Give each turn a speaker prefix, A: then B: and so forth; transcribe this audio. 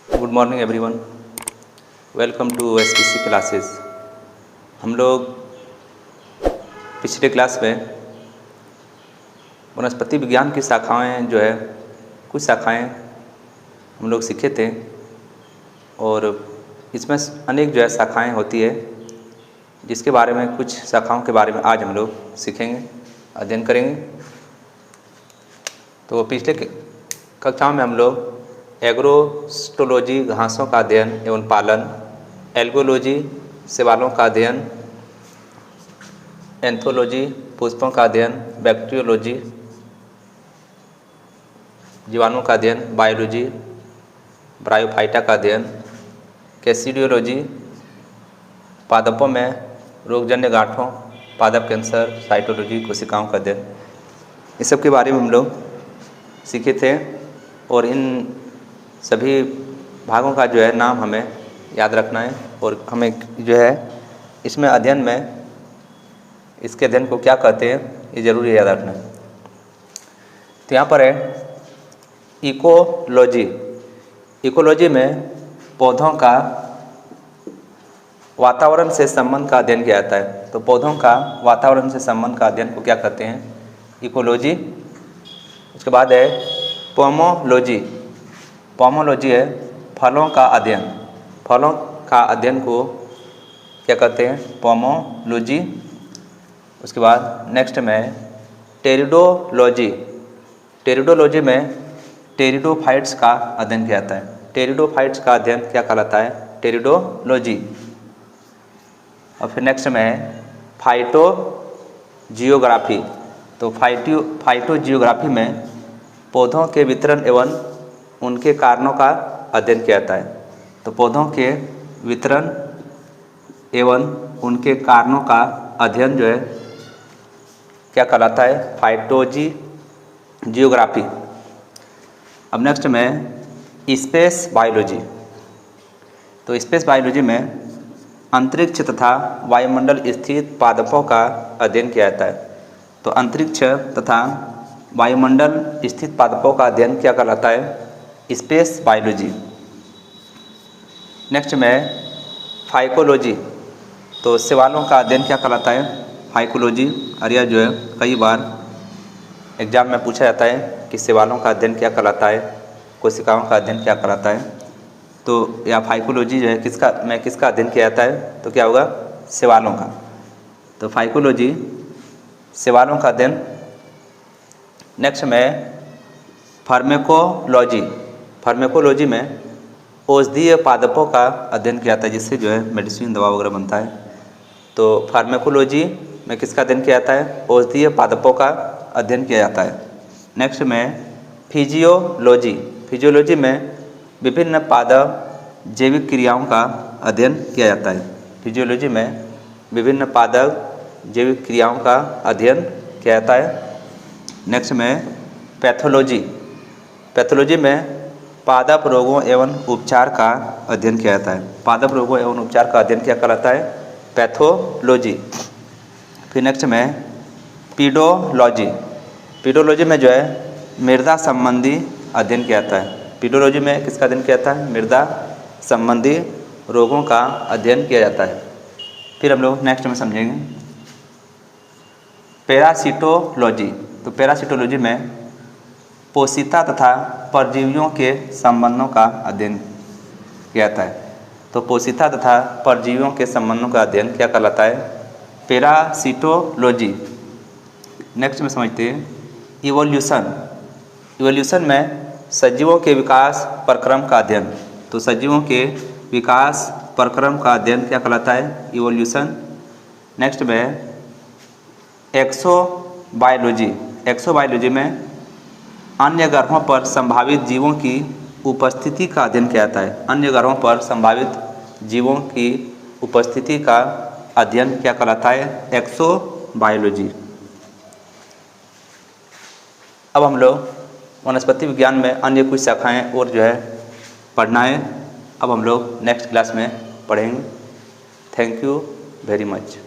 A: Good morning everyone, welcome to SPC classes. हम लोग पिछले क्लास में वनस्पति विज्ञान की शाखाएं जो है कुछ शाखाएं हम लोग सीखे थे और इसमें अनेक जो है शाखाएं होती है, जिसके बारे में कुछ शाखाओं के बारे में आज हम लोग सीखेंगे, अध्ययन करेंगे। तो पिछले कक्षाओं में हम लोग एग्रोस्टोलॉजी घासों का अध्ययन एवं पालन, एल्गोलॉजी शैवालों का अध्ययन, एंथोलॉजी पुष्पों का अध्ययन, बैक्टीरियोलॉजी जीवाणुओं का अध्ययन, बायोलॉजी ब्रायोफाइटा का अध्ययन, कैसिडियोलॉजी पादपों में रोगजन्य गांठों, पादप कैंसर, साइटोलॉजी कोशिकाओं का अध्ययन, इस सब के बारे में हम लोग सीखे थे। और इन सभी भागों का जो है नाम हमें याद रखना है और हमें जो है इसमें अध्ययन में इसके अध्ययन को क्या कहते हैं ये ज़रूरी याद रखना है। तो यहाँ पर है इकोलॉजी। इकोलॉजी में पौधों का वातावरण से संबंध का अध्ययन किया जाता है। तो पौधों का वातावरण से संबंध का अध्ययन को क्या कहते हैं? इकोलॉजी। उसके बाद है पोमोलॉजी। पोमोलॉजी है फलों का अध्ययन। फलों का अध्ययन को क्या कहते हैं? पोमोलॉजी। उसके बाद नेक्स्ट में टेरिडोलॉजी। टेरिडोलॉजी में टेरिडोफाइट्स का अध्ययन किया जाता है। टेरिडोफाइट्स का अध्ययन क्या कहलाता है? टेरिडोलॉजी। और फिर नेक्स्ट में फाइटोजियोग्राफी। तो फाइटोजियोग्राफी में पौधों के वितरण एवं उनके कारणों का अध्ययन किया जाता है। तो पौधों के वितरण एवं उनके कारणों का अध्ययन जो है क्या कहलाता है? फाइटोजियोग्राफी। अब नेक्स्ट में स्पेस बायोलॉजी। तो स्पेस बायोलॉजी में अंतरिक्ष तथा वायुमंडल स्थित पादपों का अध्ययन किया जाता है। तो अंतरिक्ष तथा वायुमंडल स्थित पादपों का अध्ययन क्या कहलाता है? Space biology. नेक्स्ट में फाइकोलॉजी। तो शैवालों का अध्ययन क्या कहलाता है? फाइकोलॉजी। और यह जो है कई बार एग्जाम में पूछा जाता है कि शैवालों का अध्ययन क्या कहलाता है, कोशिकाओं का अध्ययन क्या कहलाता है। तो या फाइकोलॉजी जो है किसका अध्ययन किया जाता है? तो क्या होगा? शैवालों का। तो फाइकोलॉजी शैवालों का अध्ययन। नेक्स्ट में फार्मेकोलॉजी। फार्मेकोलॉजी में औषधीय पादपों का अध्ययन किया जाता है, जिससे जो है मेडिसिन दवा वगैरह बनता है। तो फार्मेकोलॉजी में किसका अध्ययन किया जाता है? औषधीय पादपों का अध्ययन किया जाता है। नेक्स्ट में फिजियोलॉजी। फिजियोलॉजी में विभिन्न पादप जैविक क्रियाओं का अध्ययन किया जाता है। फिजियोलॉजी में विभिन्न पादप जैविक क्रियाओं का अध्ययन किया जाता है। नेक्स्ट में पैथोलॉजी। पैथोलॉजी में पादप रोगों एवं उपचार का अध्ययन किया जाता है। पादप रोगों एवं उपचार का अध्ययन क्या कहलाता है? पैथोलॉजी। फिर नेक्स्ट में पीडोलॉजी। पीडोलॉजी में जो है मृदा संबंधी अध्ययन किया जाता है। पीडोलॉजी में किसका अध्ययन किया जाता है? मृदा संबंधी रोगों का अध्ययन किया जाता है। फिर हम लोग नेक्स्ट में समझेंगे पैरासिटोलॉजी। तो पैरासिटोलॉजी में पोषिता तथा परजीवियों के संबंधों का अध्ययन किया जाता है। तो पोषिता तथा परजीवियों के संबंधों का अध्ययन क्या कहलाता है? पैरासिटोलॉजी। नेक्स्ट में समझते हैं इवोल्यूशन। इवोल्यूशन में सजीवों के विकास प्रक्रम का अध्ययन। तो सजीवों के विकास प्रक्रम का अध्ययन क्या कहलाता है? इवोल्यूशन। नेक्स्ट में एक्सोबायोलॉजी। एक्सोबायोलॉजी में अन्य ग्रहों पर संभावित जीवों की उपस्थिति का अध्ययन किया जाता है। अन्य ग्रहों पर संभावित जीवों की उपस्थिति का अध्ययन क्या कहलाता है? एक्सोबायोलॉजी। अब हम लोग वनस्पति विज्ञान में अन्य कुछ शाखाएं और जो है पढ़ना है। अब हम लोग नेक्स्ट क्लास में पढ़ेंगे। Thank you very much.